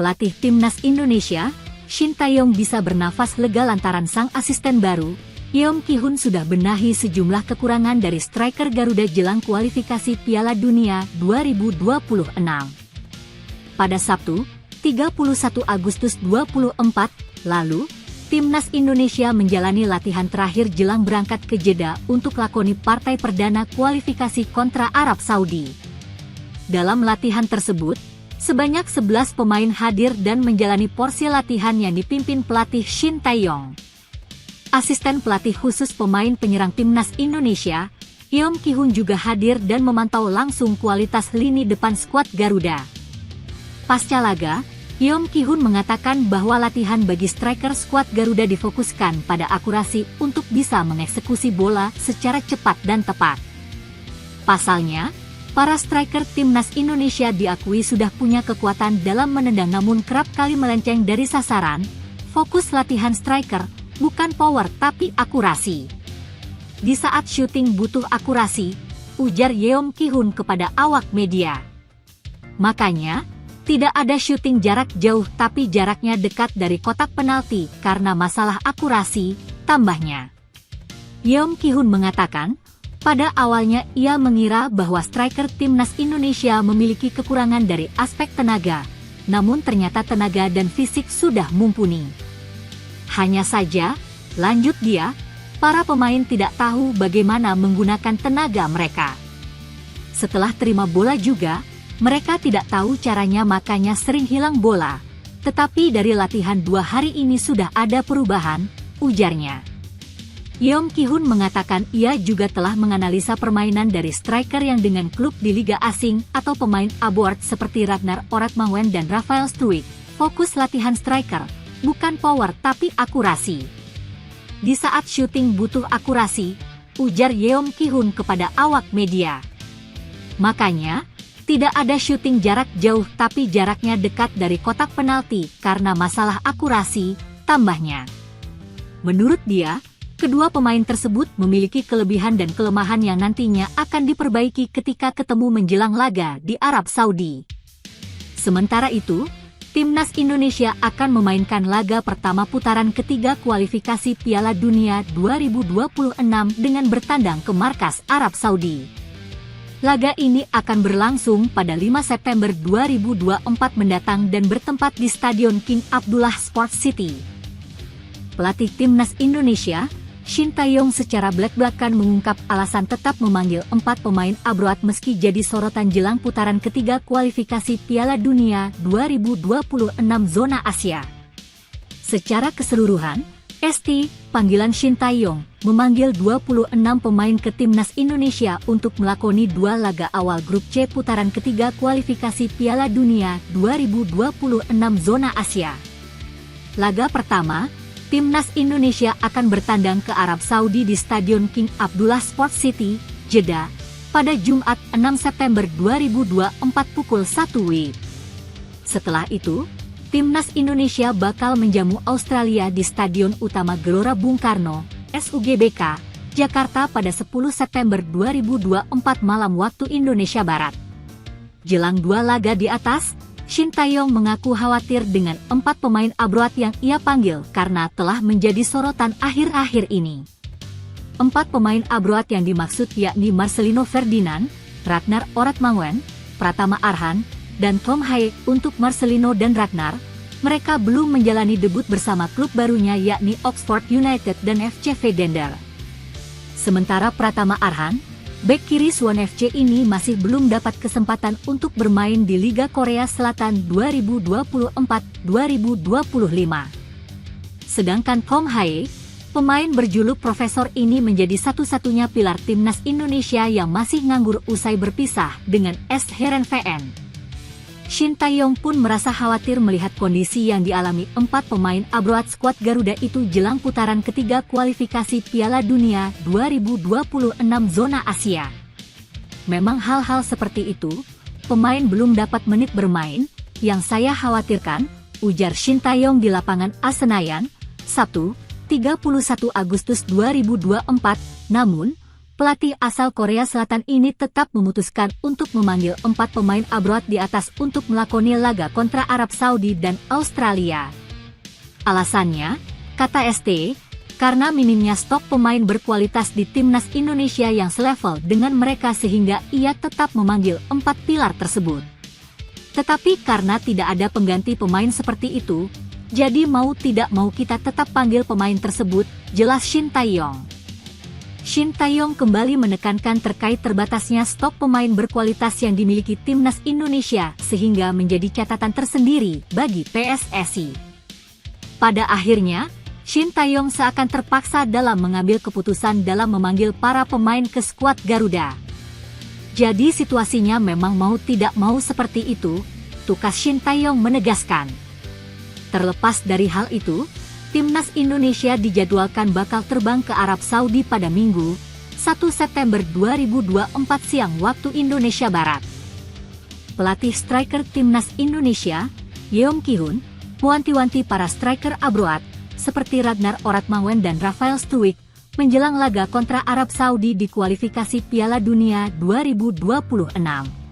Pelatih Timnas Indonesia, Shin Tae-yong bisa bernafas lega lantaran sang asisten baru, Yeom Ki-hun sudah benahi sejumlah kekurangan dari striker Garuda jelang kualifikasi Piala Dunia 2026. Pada Sabtu, 31 Agustus 2024, lalu, Timnas Indonesia menjalani latihan terakhir jelang berangkat ke Jeddah untuk lakoni partai perdana kualifikasi kontra Arab Saudi. Dalam latihan tersebut, sebanyak 11 pemain hadir dan menjalani porsi latihan yang dipimpin pelatih Shin Tae-yong. Asisten pelatih khusus pemain penyerang Timnas Indonesia, Yeom Ki-hun juga hadir dan memantau langsung kualitas lini depan skuad Garuda. Pasca laga, Yeom Ki-hun mengatakan bahwa latihan bagi striker skuad Garuda difokuskan pada akurasi untuk bisa mengeksekusi bola secara cepat dan tepat. Pasalnya, para striker Timnas Indonesia diakui sudah punya kekuatan dalam menendang namun kerap kali melenceng dari sasaran. Fokus latihan striker bukan power tapi akurasi. Di saat syuting butuh akurasi, ujar Yeom Ki-hun kepada awak media. Makanya, tidak ada syuting jarak jauh tapi jaraknya dekat dari kotak penalti karena masalah akurasi, tambahnya. Yeom Ki-hun mengatakan, pada awalnya ia mengira bahwa striker Timnas Indonesia memiliki kekurangan dari aspek tenaga, namun ternyata tenaga dan fisik sudah mumpuni. Hanya saja, lanjut dia, para pemain tidak tahu bagaimana menggunakan tenaga mereka. Setelah terima bola juga, mereka tidak tahu caranya makanya sering hilang bola. Tetapi dari latihan 2 hari ini sudah ada perubahan, ujarnya. Yeom Ki-hun mengatakan ia juga telah menganalisa permainan dari striker yang dengan klub di liga asing atau pemain abroad seperti Ragnar Oratmanguyen dan Rafael Struijk. Fokus latihan striker, bukan power tapi akurasi. Di saat syuting butuh akurasi, ujar Yeom Ki-hun kepada awak media. Makanya, tidak ada syuting jarak jauh tapi jaraknya dekat dari kotak penalti karena masalah akurasi, tambahnya. Menurut dia, kedua pemain tersebut memiliki kelebihan dan kelemahan yang nantinya akan diperbaiki ketika ketemu menjelang laga di Arab Saudi. Sementara itu, Timnas Indonesia akan memainkan laga pertama putaran ketiga kualifikasi Piala Dunia 2026 dengan bertandang ke markas Arab Saudi. Laga ini akan berlangsung pada 5 September 2024 mendatang dan bertempat di Stadion King Abdullah Sports City. Pelatih Timnas Indonesia, Shin Tae-yong secara belak-belakan mengungkap alasan tetap memanggil 4 pemain abroad meski jadi sorotan jelang putaran ketiga kualifikasi Piala Dunia 2026 zona Asia. Secara keseluruhan, panggilan Shin Tae-yong memanggil 26 pemain ke Timnas Indonesia untuk melakoni 2 laga awal grup C putaran ketiga kualifikasi Piala Dunia 2026 zona Asia. Laga pertama, Timnas Indonesia akan bertandang ke Arab Saudi di Stadion King Abdullah Sports City, Jeddah, pada Jumat 6 September 2024 pukul 1 WIB. Setelah itu, Timnas Indonesia bakal menjamu Australia di Stadion Utama Gelora Bung Karno, SUGBK, Jakarta pada 10 September 2024 malam waktu Indonesia Barat. Jelang 2 laga di atas, Shin Tae-yong mengaku khawatir dengan 4 pemain abroad yang ia panggil karena telah menjadi sorotan akhir-akhir ini. 4 pemain abroad yang dimaksud yakni Marcelino Ferdinand, Ragnar Oratmanguyen, Pratama Arhan, dan Tom Haye. Untuk Marcelino dan Ragnar, mereka belum menjalani debut bersama klub barunya yakni Oxford United dan FC Vedender. Sementara Pratama Arhan, bek kiri Suwon FC ini masih belum dapat kesempatan untuk bermain di Liga Korea Selatan 2024-2025. Sedangkan Tom Haye, pemain berjuluk Profesor ini menjadi satu-satunya pilar Timnas Indonesia yang masih nganggur usai berpisah dengan AS Heerenveen. Shin Tae-yong pun merasa khawatir melihat kondisi yang dialami 4 pemain abroad skuad Garuda itu jelang putaran ketiga kualifikasi Piala Dunia 2026 zona Asia. Memang hal-hal seperti itu, pemain belum dapat menit bermain, yang saya khawatirkan, ujar Shin Tae-yong di lapangan AS Senayan, Sabtu, 31 Agustus 2024, namun, pelatih asal Korea Selatan ini tetap memutuskan untuk memanggil 4 pemain abroad di atas untuk melakoni laga kontra Arab Saudi dan Australia. Alasannya, kata ST, karena minimnya stok pemain berkualitas di timnas Indonesia yang selevel dengan mereka sehingga ia tetap memanggil 4 pilar tersebut. Tetapi karena tidak ada pengganti pemain seperti itu, jadi mau tidak mau kita tetap panggil pemain tersebut, jelas Shin Tae-yong. Shin Tae-yong kembali menekankan terkait terbatasnya stok pemain berkualitas yang dimiliki timnas Indonesia sehingga menjadi catatan tersendiri bagi PSSI. Pada akhirnya, Shin Tae-yong seakan terpaksa dalam mengambil keputusan dalam memanggil para pemain ke skuad Garuda. Jadi situasinya memang mau tidak mau seperti itu, tukas Shin Tae-yong menegaskan. Terlepas dari hal itu, timnas Indonesia dijadwalkan bakal terbang ke Arab Saudi pada Minggu, 1 September 2024 siang waktu Indonesia Barat. Pelatih striker timnas Indonesia, Yeom Ki-hun, mewanti-wanti para striker abroad, seperti Ragnar Oratmangun dan Rafael Struijk, menjelang laga kontra Arab Saudi di kualifikasi Piala Dunia 2026.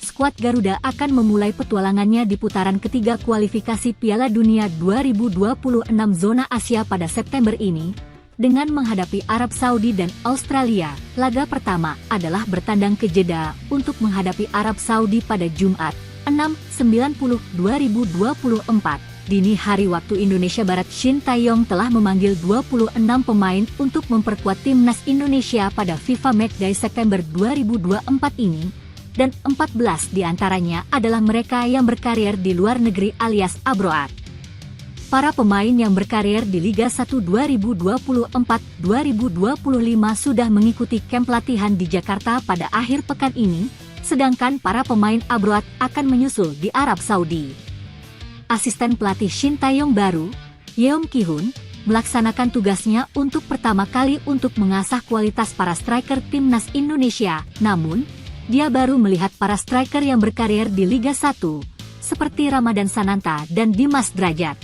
Skuad Garuda akan memulai petualangannya di putaran ketiga kualifikasi Piala Dunia 2026 zona Asia pada September ini, dengan menghadapi Arab Saudi dan Australia. Laga pertama adalah bertandang ke Jeddah untuk menghadapi Arab Saudi pada Jumat, 6/90/2024. Dini hari waktu Indonesia Barat, Shin Tae-yong telah memanggil 26 pemain untuk memperkuat timnas Indonesia pada FIFA Matchday September 2024 ini, dan 14 diantaranya adalah mereka yang berkarir di luar negeri alias abroad. Para pemain yang berkarir di Liga 1 2024-2025 sudah mengikuti kamp latihan di Jakarta pada akhir pekan ini, sedangkan para pemain abroad akan menyusul di Arab Saudi. Asisten pelatih Shin Tae-yong baru, Yeom Ki-hun, melaksanakan tugasnya untuk pertama kali untuk mengasah kualitas para striker timnas Indonesia, namun dia baru melihat para striker yang berkarir di Liga 1, seperti Ramadan Sananta dan Dimas Drajat.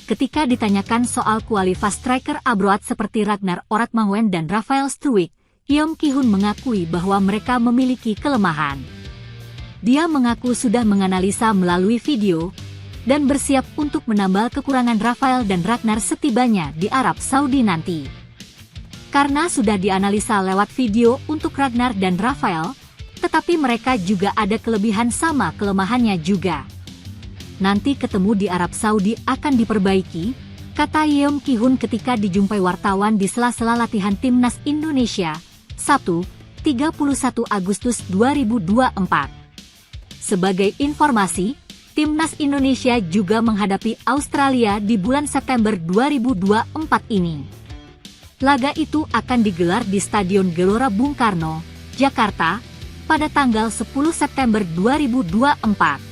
Ketika ditanyakan soal kualitas striker abroad seperti Ragnar Oratmangun dan Rafael Struijk, Yeom Ki-hun mengakui bahwa mereka memiliki kelemahan. Dia mengaku sudah menganalisa melalui video, dan bersiap untuk menambal kekurangan Rafael dan Ragnar setibanya di Arab Saudi nanti. Karena sudah dianalisa lewat video untuk Ragnar dan Rafael, tetapi mereka juga ada kelebihan sama kelemahannya juga. Nanti ketemu di Arab Saudi akan diperbaiki, kata Yeom Ki-hun ketika dijumpai wartawan di sela-sela latihan timnas Indonesia, Sabtu, 31 Agustus 2024. Sebagai informasi, timnas Indonesia juga menghadapi Australia di bulan September 2024 ini. Laga itu akan digelar di Stadion Gelora Bung Karno, Jakarta, pada tanggal 10 September 2024.